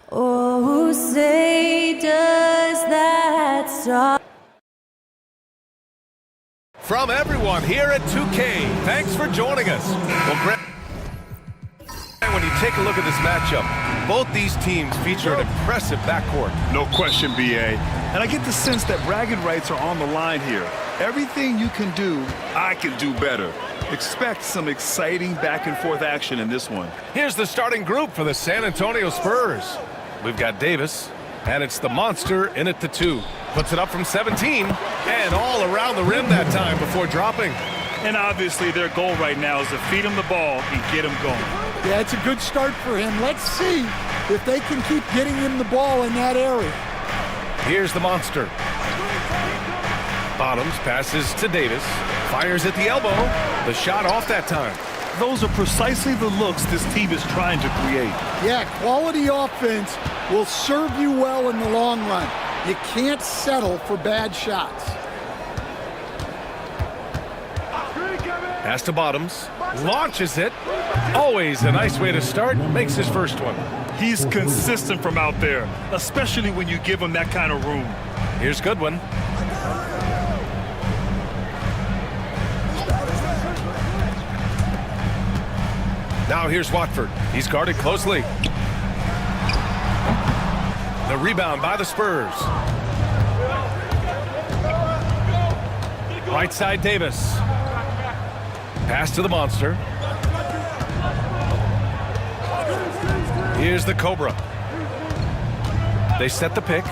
Oh, say does that stop? From everyone here at 2K, thanks for joining us. Well, Grant, when you take a look at this matchup, both these teams feature an impressive backcourt. No question, BA. And I get the sense that bragging rights are on the line here. Everything you can do, I can do better. Expect some exciting back-and-forth action in this one. Here's the starting group for the San Antonio Spurs. We've got Davis, and it's the monster in at the 2. Puts it up from 17, and all around the rim that time before dropping. And obviously their goal right now is to feed him the ball and get him going. Yeah, it's a good start for him. Let's see if they can keep getting him the ball in that area. Here's the monster. Bottoms passes to Davis. Fires at the elbow. The shot off that time. Those are precisely the looks this team is trying to create. Yeah, quality offense will serve you well in the long run. You can't settle for bad shots. Pass to Bottoms. Launches it. Always a nice way to start. Makes his first one. He's consistent from out there, especially when you give him that kind of room. Here's Goodwin. Now here's Watford. He's guarded closely. The rebound by the Spurs. Right side Davis. Pass to the monster. Here's the Cobra. They set the pick.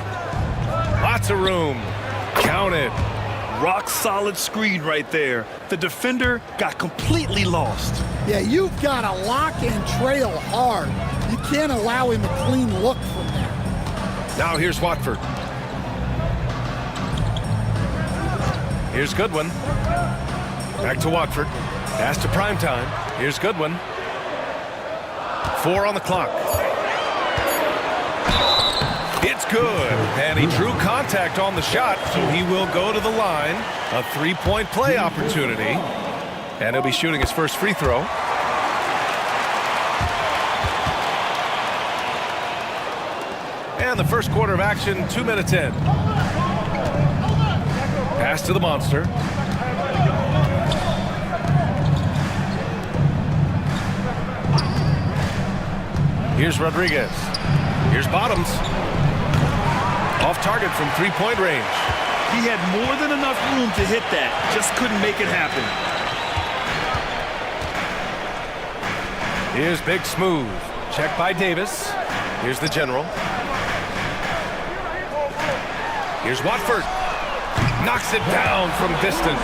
Lots of room. Count it. Rock solid screen right there. The defender got completely lost. Yeah, you've got to lock and trail hard. You can't allow him a clean look from there. Now here's Watford. Here's Goodwin. Back to Watford. Pass to Primetime. Here's Goodwin. 4 on the clock. It's good. And he drew contact on the shot, so he will go to the line. A 3-point play opportunity. And he'll be shooting his first free throw. And the first quarter of action, 2 minutes in. Pass to the monster. Here's Rodriguez. Here's Bottoms. Off target from 3-point range. He had more than enough room to hit that. Just couldn't make it happen. Here's Big Smooth. Check by Davis. Here's the general. Here's Watford. Knocks it down from distance.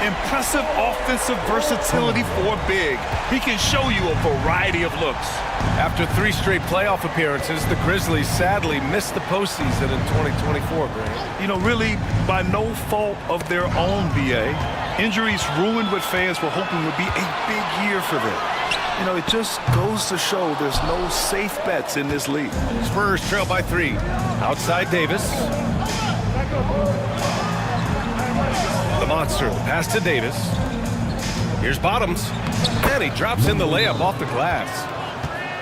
Impressive offensive versatility for big. He can show you a variety of looks. After 3 straight playoff appearances, the Grizzlies sadly missed the postseason in 2024, Grant. You know, really by no fault of their own, BA. Injuries ruined what fans were hoping would be a big year for them. You know, it just goes to show there's no safe bets in this league. Spurs trail by 3. Outside Davis. The monster. Pass to Davis. Here's Bottoms. And he drops in the layup off the glass.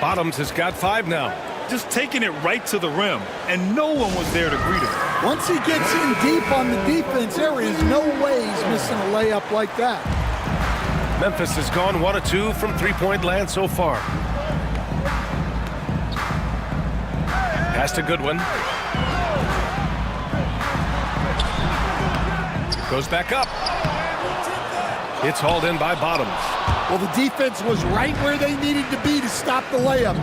Bottoms has got 5 now. Just taking it right to the rim, and no one was there to greet him. Once he gets in deep on the defense, there is no way he's missing a layup like that. Memphis has gone 1 of 2 from 3-point land so far. Pass to Goodwin. Goes back up. It's hauled in by Bottoms. Well, the defense was right where they needed to be to stop the layup.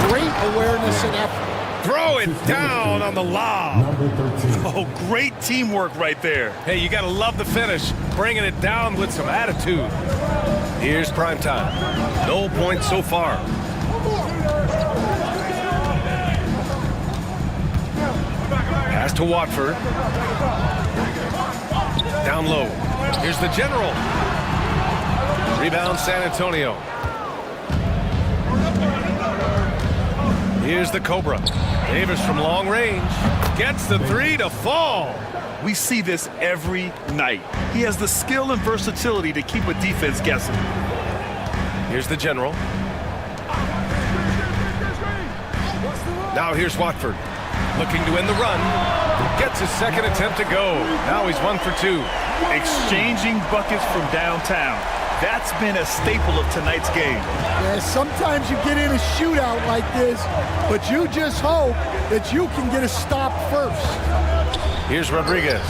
Great awareness and effort. Throw it down on the lob. Oh, great teamwork right there. Hey, you got to love the finish. Bringing it down with some attitude. Here's Primetime. No points so far. Pass to Watford. Down low. Here's the general. Rebound San Antonio. Here's the Cobra. Davis from long range. Gets the 3 to fall. We see this every night. He has the skill and versatility to keep a defense guessing. Here's the general. Now here's Watford, looking to end the run. Gets his second attempt to go. Now he's 1 for 2. Exchanging buckets from downtown. That's been a staple of tonight's game. Yeah, sometimes you get in a shootout like this, but you just hope that you can get a stop first. Here's Rodriguez.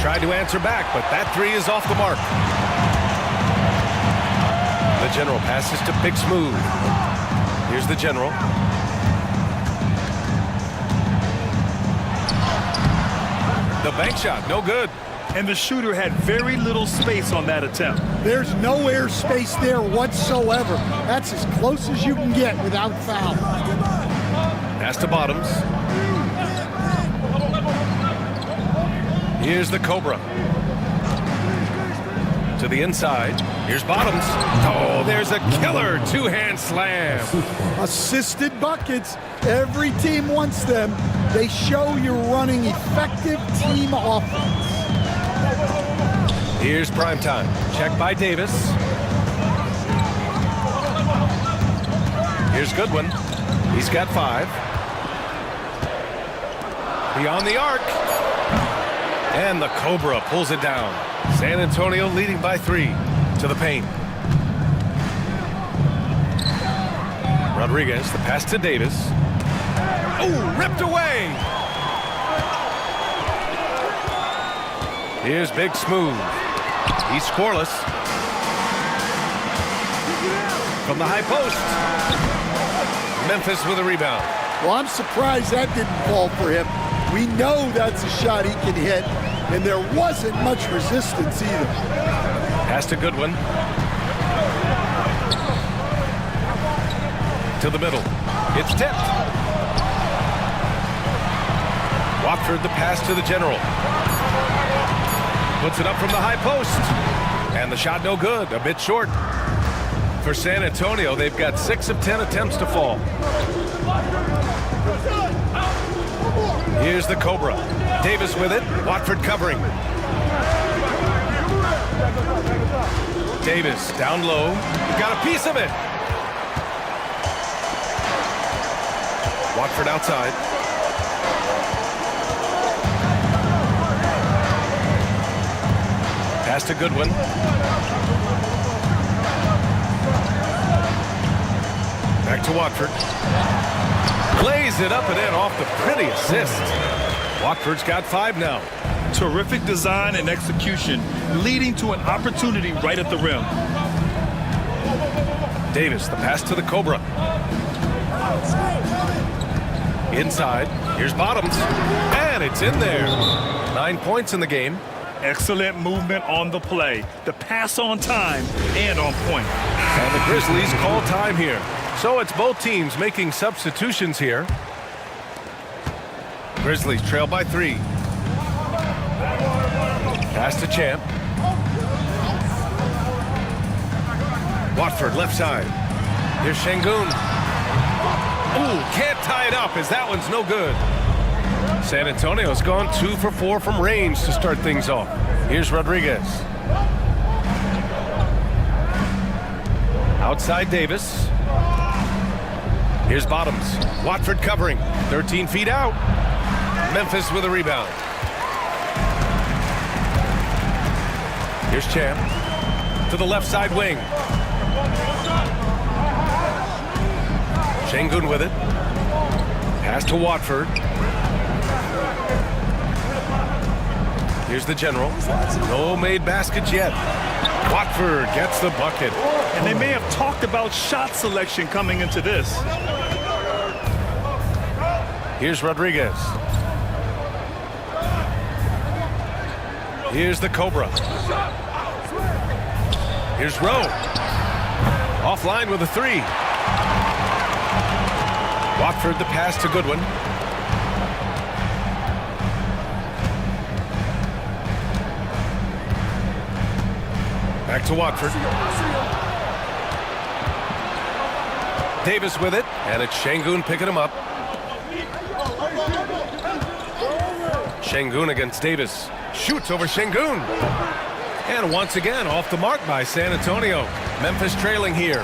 Tried to answer back, but that three is off the mark. The General passes to Big Smooth. Here's the General. The bank shot, no good. And the shooter had very little space on that attempt. There's no air space there whatsoever. That's as close as you can get without foul. Pass to Bottoms. Here's the Cobra. To the inside. Here's Bottoms. Oh, there's a killer two-hand slam. Assisted buckets. Every team wants them. They show you're running effective team offense. Here's Primetime. Check by Davis. Here's Goodwin. He's got 5. Beyond the arc. And the Cobra pulls it down. San Antonio leading by 3 to the paint. Rodriguez, the pass to Davis. Oh, ripped away. Here's Big Smooth. He's scoreless. From the high post. Memphis with a rebound. Well, I'm surprised that didn't fall for him. We know that's a shot he can hit, and there wasn't much resistance either. Pass to Goodwin. To the middle. It's tipped. Watford the pass to the General. Puts it up from the high post. And the shot no good, a bit short. For San Antonio, they've got 6 of 10 attempts to fall. Here's the Cobra. Davis with it. Watford covering. Davis down low. Got a piece of it. Watford outside. Pass to Goodwin. Back to Watford. Plays it up and in off the pretty assist. Watford's got 5 now. Terrific design and execution, leading to an opportunity right at the rim. Davis, the pass to the Cobra. Inside. Here's Bottoms. And it's in there. 9 points in the game. Excellent movement on the play. The pass on time and on point. And the Grizzlies call time here. So it's both teams making substitutions here. Grizzlies trail by 3. Pass to Champ. Watford left side. Here's Şengün. Ooh, can't tie it up as that one's no good. San Antonio's gone 2 for 4 from range to start things off. Here's Rodriguez. Outside Davis. Here's Bottoms. Watford covering. 13 feet out. Memphis with a rebound. Here's Champ. To the left side wing. Şengün with it. Pass to Watford. Here's the General. No made baskets yet. Watford gets the bucket. And they may have talked about shot selection coming into this. Here's Rodriguez. Here's the Cobra. Here's Rowe. Offline with a 3. Watford the pass to Goodwin. Back to Watford. Davis with it, and it's Şengün picking him up. Şengün against Davis. Shoots over Şengün. And once again, off the mark by San Antonio. Memphis trailing here.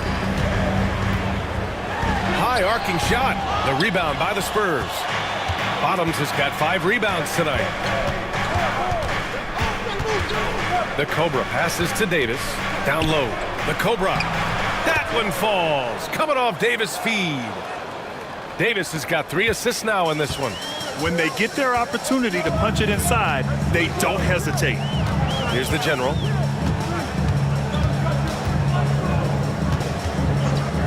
High arcing shot. The rebound by the Spurs. Bottoms has got 5 rebounds tonight. The Cobra passes to Davis. Down low. The Cobra. That one falls. Coming off Davis' feed. Davis has got 3 assists now in this one. When they get their opportunity to punch it inside, they don't hesitate. Here's the general.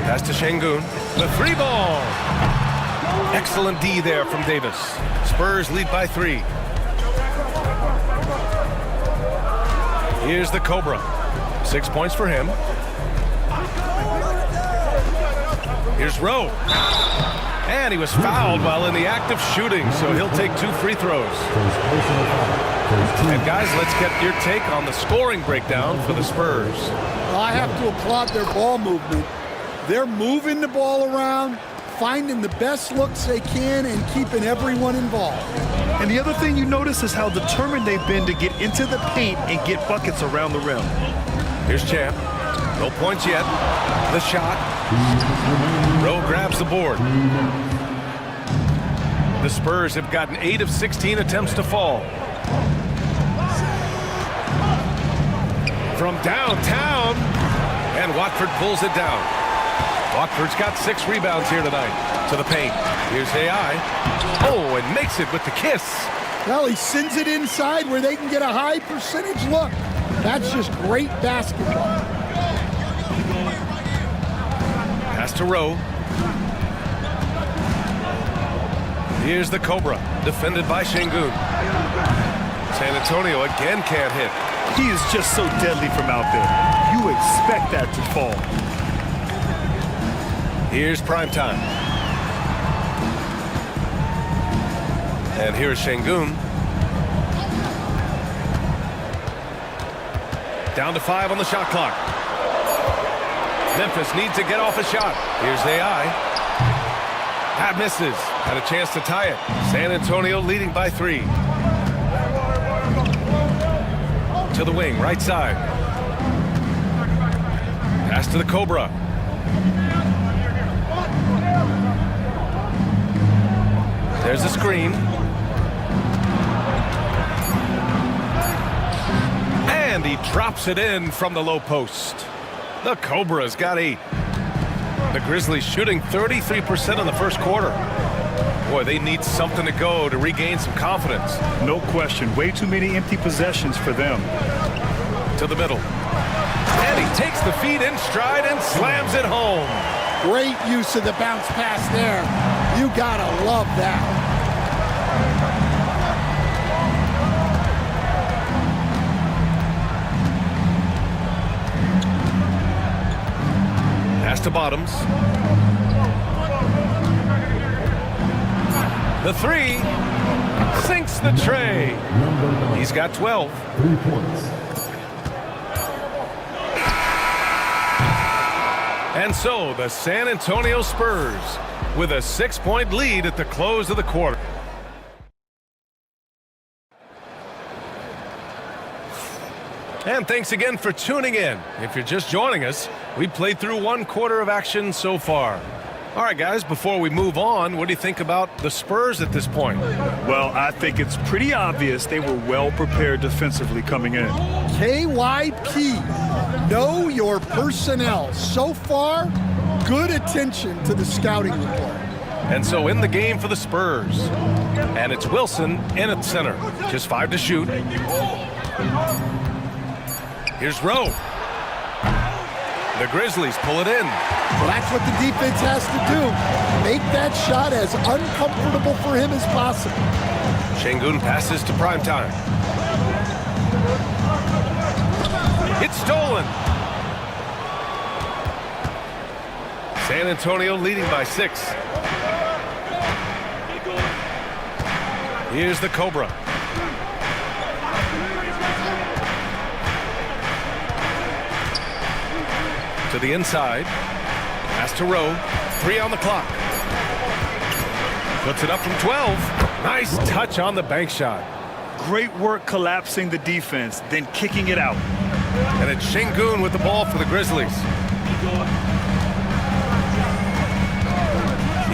Pass to Şengün. The 3-ball. Excellent D there from Davis. Spurs lead by 3. Here's the Cobra. 6 points for him. Here's Rowe. And he was fouled while in the act of shooting, so he'll take 2 free throws. And guys, let's get your take on the scoring breakdown for the Spurs. Well, I have to applaud their ball movement. They're moving the ball around, finding the best looks they can, and keeping everyone involved. And the other thing you notice is how determined they've been to get into the paint and get buckets around the rim. Here's Champ. No points yet. The shot. Rowe grabs the board. The Spurs have gotten 8 of 16 attempts to fall. From downtown, and Watford pulls it down. Watford's got 6 rebounds here tonight. To the paint. Here's AI. Oh, and makes it with the kiss. Well, he sends it inside where they can get a high percentage look. That's just great basketball. Pass to Rowe. Here's the Cobra, defended by Şengün. San Antonio again can't hit. He is just so deadly from out there. You expect that to fall. Here's Primetime. And here's Şengün. Down to 5 on the shot clock. Memphis needs to get off a shot. Here's AI. That misses. Had a chance to tie it. San Antonio leading by 3. To the wing, right side. Pass to the Cobra. There's a screen. And he drops it in from the low post. The Cobra's got 8. The Grizzlies shooting 33% in the first quarter. Boy, they need something to go to regain some confidence. No question. Way too many empty possessions for them. To the middle. And he takes the feed in stride and slams it home. Great use of the bounce pass there. You gotta love that. Pass to Bottoms. The 3 sinks the tray. He's got 12. 3 points. And so the San Antonio Spurs with a 6-point lead at the close of the quarter. And thanks again for tuning in. If you're just joining us, we played through 1 quarter of action so far. All right, guys, before we move on, what do you think about the Spurs at this point? Well, I think it's pretty obvious they were well prepared defensively coming in. KYP, know your personnel. So far, good attention to the scouting report. And so in the game for the Spurs. And it's Wilson in at center. Just 5 to shoot. Here's Rowe. The Grizzlies pull it in. Well, that's what the defense has to do. Make that shot as uncomfortable for him as possible. Şengün passes to Primetime. It's stolen. San Antonio leading by 6. Here's the Cobra. To the inside. Pass to Rowe. 3 on the clock. Puts it up from 12. Nice touch on the bank shot. Great work collapsing the defense, then kicking it out. And it's Şengün with the ball for the Grizzlies.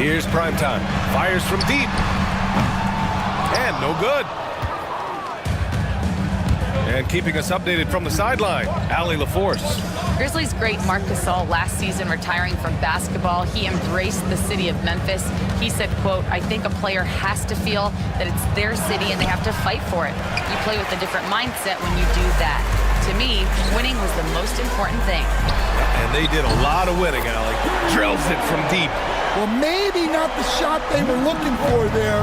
Here's Primetime. Fires from deep. And no good. And keeping us updated from the sideline, Allie LaForce. Grizzlies great Marc Gasol last season retiring from basketball. He embraced the city of Memphis. He said, quote, "I think a player has to feel that it's their city and they have to fight for it. You play with a different mindset when you do that. To me, winning was the most important thing." And they did a lot of winning, Allie. Drills it from deep. Well, maybe not the shot they were looking for there,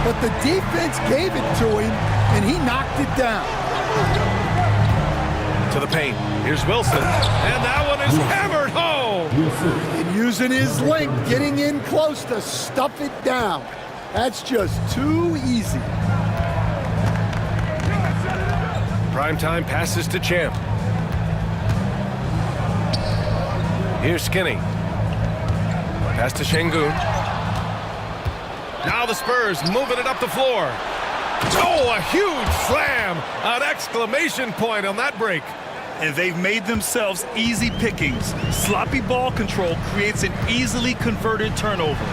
but the defense gave it to him, and he knocked it down. To the paint. Here's Wilson. And that one is hammered home. And using his length, getting in close to stuff it down. That's just too easy. Primetime passes to Champ. Here's Skinny. Pass to Şengün. Now the Spurs moving it up the floor. Oh, a huge slam! An exclamation point on that break. And they've made themselves easy pickings. Sloppy ball control creates an easily converted turnover.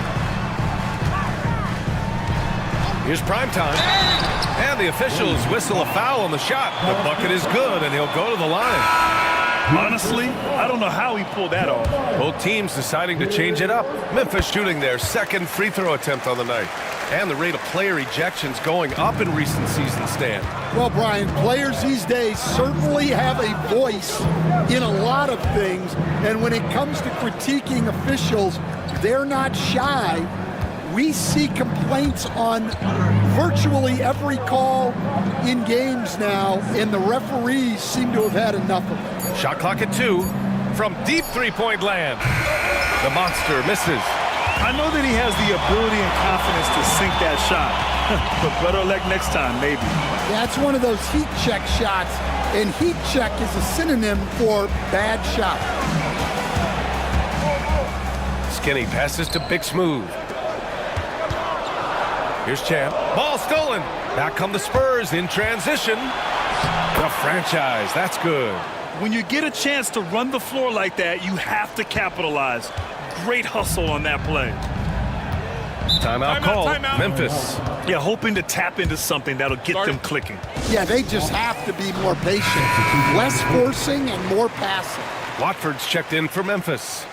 Here's Primetime. And the officials whistle a foul on the shot. The bucket is good, and he'll go to the line. Honestly, I don't know how he pulled that off. Both teams deciding to change it up. Memphis shooting their second free throw attempt on the night. And the rate of player ejections going up in recent seasons, Stan. Well, Brian, players these days certainly have a voice in a lot of things. And when it comes to critiquing officials, they're not shy. We see complaints on virtually every call in games now, and the referees seem to have had enough of it. Shot clock at 2 from deep three-point land. The monster misses. I know that he has the ability and confidence to sink that shot, but better luck next time, maybe. That's one of those heat check shots, and heat check is a synonym for bad shot. Skinny passes to Big Smooth. Here's Champ. Ball stolen. Back come the Spurs in transition. The franchise. That's good. When you get a chance to run the floor like that, you have to capitalize. Great hustle on that play. Timeout call. Memphis. Yeah, hoping to tap into something that'll get them clicking. Yeah, they just have to be more patient. Less forcing and more passing. Watford's checked in for Memphis.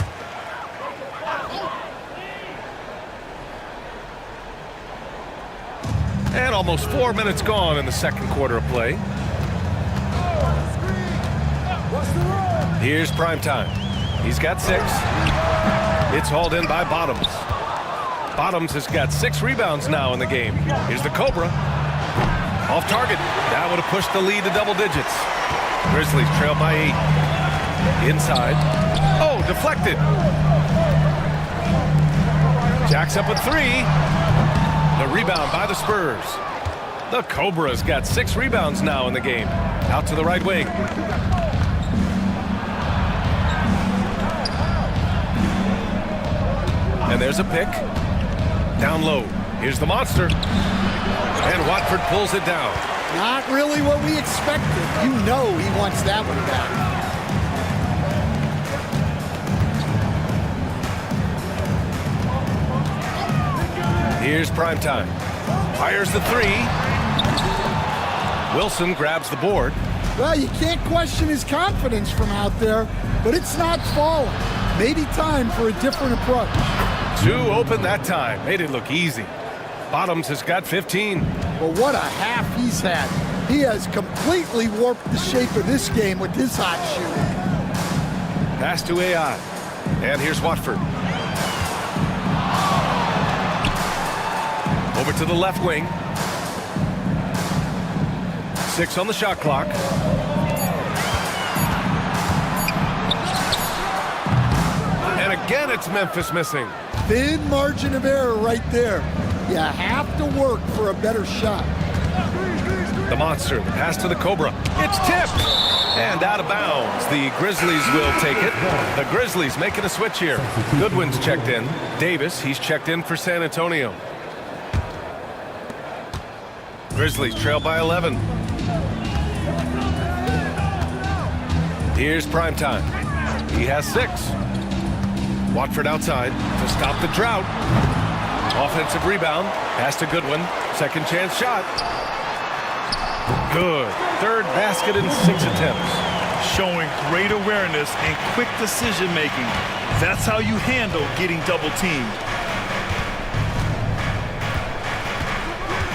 And almost 4 minutes gone in the second quarter of play. Here's Primetime. He's got 6. It's hauled in by Bottoms. Bottoms has got 6 rebounds now in the game. Here's the Cobra. Off target. That would have pushed the lead to double digits. Grizzlies trail by 8. Inside. Oh, deflected. Jacks up with 3. The rebound by the Spurs. The Cobra's got 6 rebounds now in the game. Out to the right wing. And there's a pick. Down low. Here's the monster. And Watford pulls it down. Not really what we expected. You know he wants that one back. Here's Primetime. Fires the 3. Wilson grabs the board. Well, you can't question his confidence from out there, but it's not falling. Maybe time for a different approach. 2 open that time. Made it look easy. Bottoms has got 15. Well, what a half he's had. He has completely warped the shape of this game with his hot shooting. Pass to AI. And here's Watford. Over to the left wing. 6 on the shot clock. And again, it's Memphis missing. Thin margin of error right there. You have to work for a better shot. The monster, the pass to the Cobra. It's tipped and out of bounds. The Grizzlies will take it. The Grizzlies making a switch here. Goodwin's checked in. Davis, he's checked in for San Antonio. Grizzlies trail by 11. Here's Primetime. He has 6. Watford outside to stop the drought. Offensive rebound. Pass to Goodwin. Second chance shot. Good. Third basket in 6 attempts. Showing great awareness and quick decision-making. That's how you handle getting double-teamed.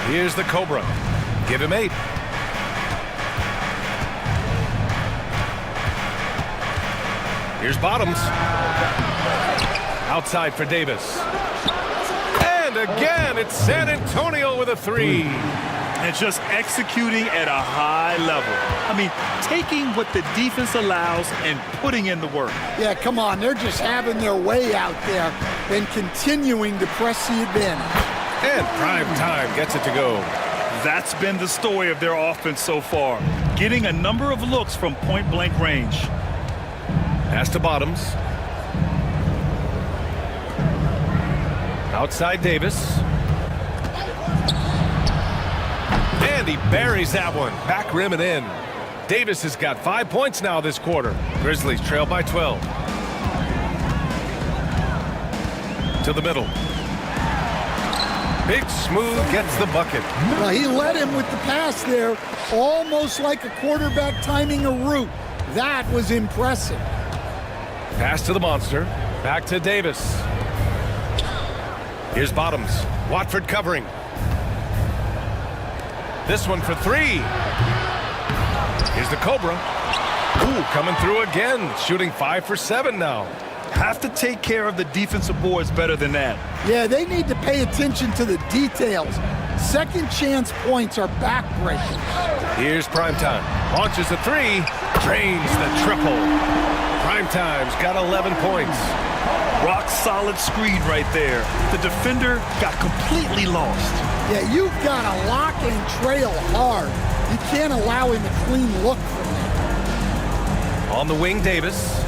Here's the Cobra. Give him 8. Here's Bottoms. Outside for Davis. And again, it's San Antonio with a 3. And just executing at a high level. I mean, taking what the defense allows and putting in the work. Yeah, come on. They're just having their way out there and continuing to press the advantage. And Prime Time gets it to go. That's been the story of their offense so far. Getting a number of looks from point-blank range. Pass to Bottoms. Outside Davis. And he buries that one. Back rim and in. Davis has got 5 points now this quarter. Grizzlies trail by 12. To the middle. Big Smooth gets the bucket. Well, he led him with the pass there, almost like a quarterback timing a route. That was impressive. Pass to the monster. Back to Davis. Here's Bottoms. Watford covering. This one for 3. Here's the Cobra. Ooh, coming through again. Shooting 5 for 7 now. Have to take care of the defensive boards better than that. Yeah, they need to pay attention to the details. Second chance points are backbreaking. Here's Primetime. Launches a 3. Drains the triple. Primetime's got 11 points. Rock solid screen right there. The defender got completely lost. Yeah, you've got to lock and trail hard. You can't allow him a clean look from there. On the wing, Davis.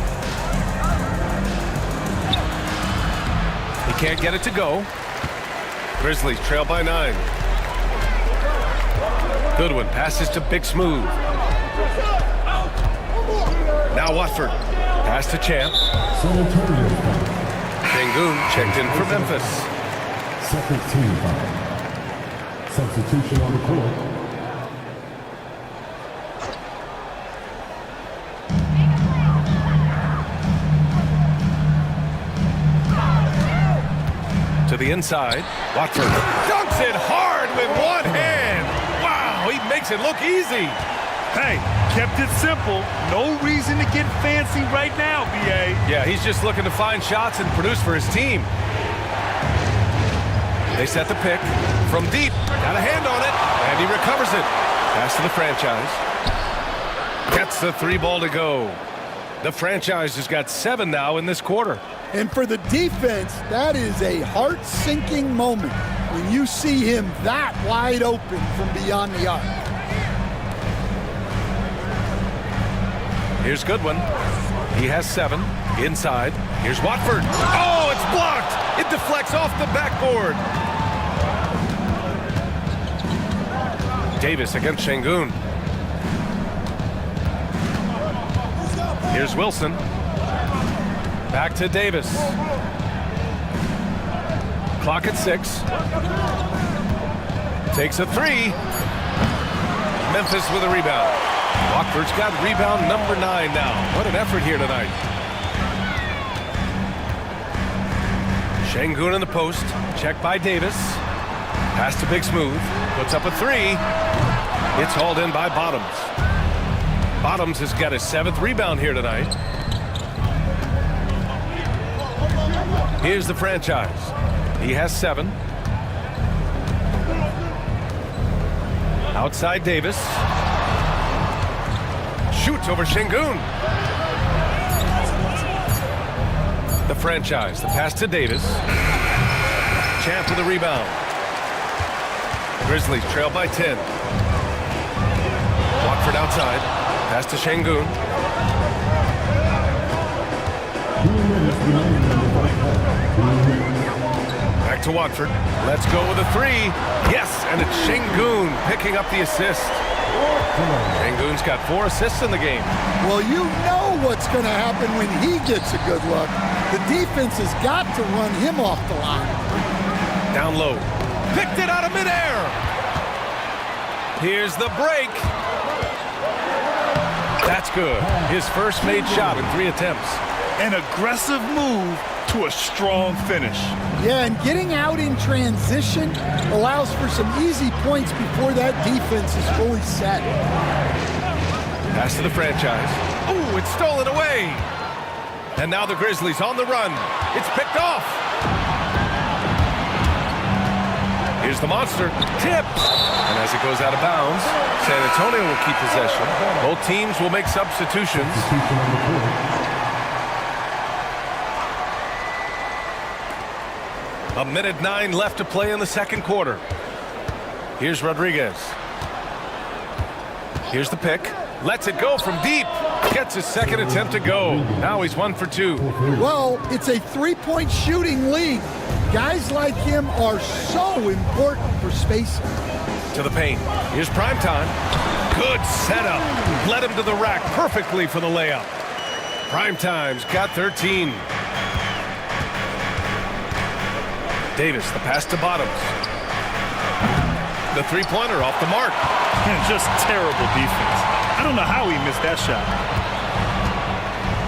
He can't get it to go. Grizzlies trail by 9. Goodwin passes to Big Smooth. Now Watford. Pass to Champ. Shangoon checked in for Memphis. Second team foul. Substitution on the court. To the inside. Watford dunks it hard with one hand. Wow, he makes it look easy. Hey, kept it simple. No reason to get fancy right now, B.A. Yeah, he's just looking to find shots and produce for his team. They set the pick from deep. Got a hand on it, and he recovers it. Pass to the franchise. Gets the 3 ball to go. The franchise has got 7 now in this quarter. And for the defense, that is a heart-sinking moment when you see him that wide open from beyond the arc. Here's Goodwin. He has 7. Inside. Here's Watford. Oh, it's blocked. It deflects off the backboard. Davis against Shangoon. Here's Wilson. Back to Davis. Clock at 6. Takes a 3. Memphis with a rebound. Watford's got rebound number 9 now. What an effort here tonight. Shangoon in the post. Checked by Davis. Pass to Big Smooth. Puts up a 3. It's hauled in by Bottoms. Bottoms has got his 7th rebound here tonight. Here's the franchise. He has 7. Outside Davis. Shoots over Shangoon. The franchise. The pass to Davis. Champ with the rebound. Grizzlies trail by 10. Watford outside. Pass to Shangoon. Back to Watford. Let's go with a 3. Yes, and it's Shangoon picking up the assist. Shangoon's got 4 assists in the game. Well, you know what's going to happen when he gets a good look. The defense has got to run him off the line. Down low. Picked it out of midair. Here's the break. That's good. His first made shot in 3 attempts. An aggressive move to a strong finish. Yeah, and getting out in transition allows for some easy points before that defense is fully set. Pass to the franchise. Ooh, it's stolen away. And now the Grizzlies on the run. It's picked off. Here's the monster. Tipped. And as it goes out of bounds, San Antonio will keep possession. Both teams will make substitutions. Substitution on the court. A minute 9 left to play in the second quarter. Here's Rodriguez. Here's the pick. Lets it go from deep. Gets his second attempt to go. Now he's 1 for 2. Well, it's a three-point shooting league. Guys like him are so important for spacing. To the paint. Here's Primetime. Good setup. Led him to the rack perfectly for the layup. Primetime's got 13. Davis, the pass to Bottoms. The three-pointer off the mark. And just terrible defense. I don't know how he missed that shot.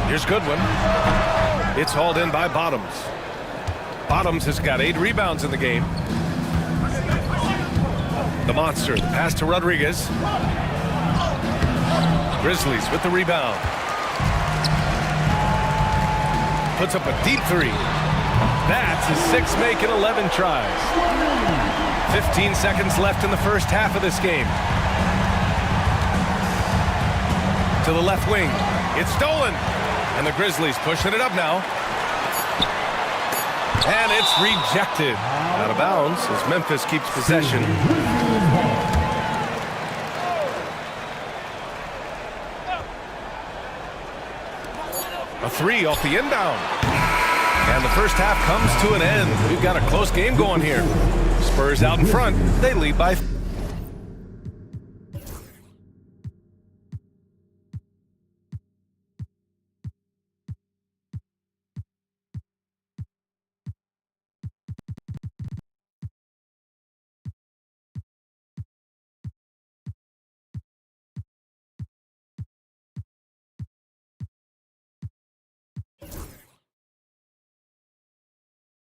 Here's Goodwin. It's hauled in by Bottoms. Bottoms has got 8 rebounds in the game. The monster, the pass to Rodriguez. Grizzlies with the rebound. Puts up a deep 3. That's his 6th make in 11 tries. 15 seconds left in the first half of this game. To the left wing. It's stolen. And the Grizzlies pushing it up now. And it's rejected. Out of bounds as Memphis keeps possession. A 3 off the inbound. And the first half comes to an end. We've got a close game going here. Spurs out in front. They lead by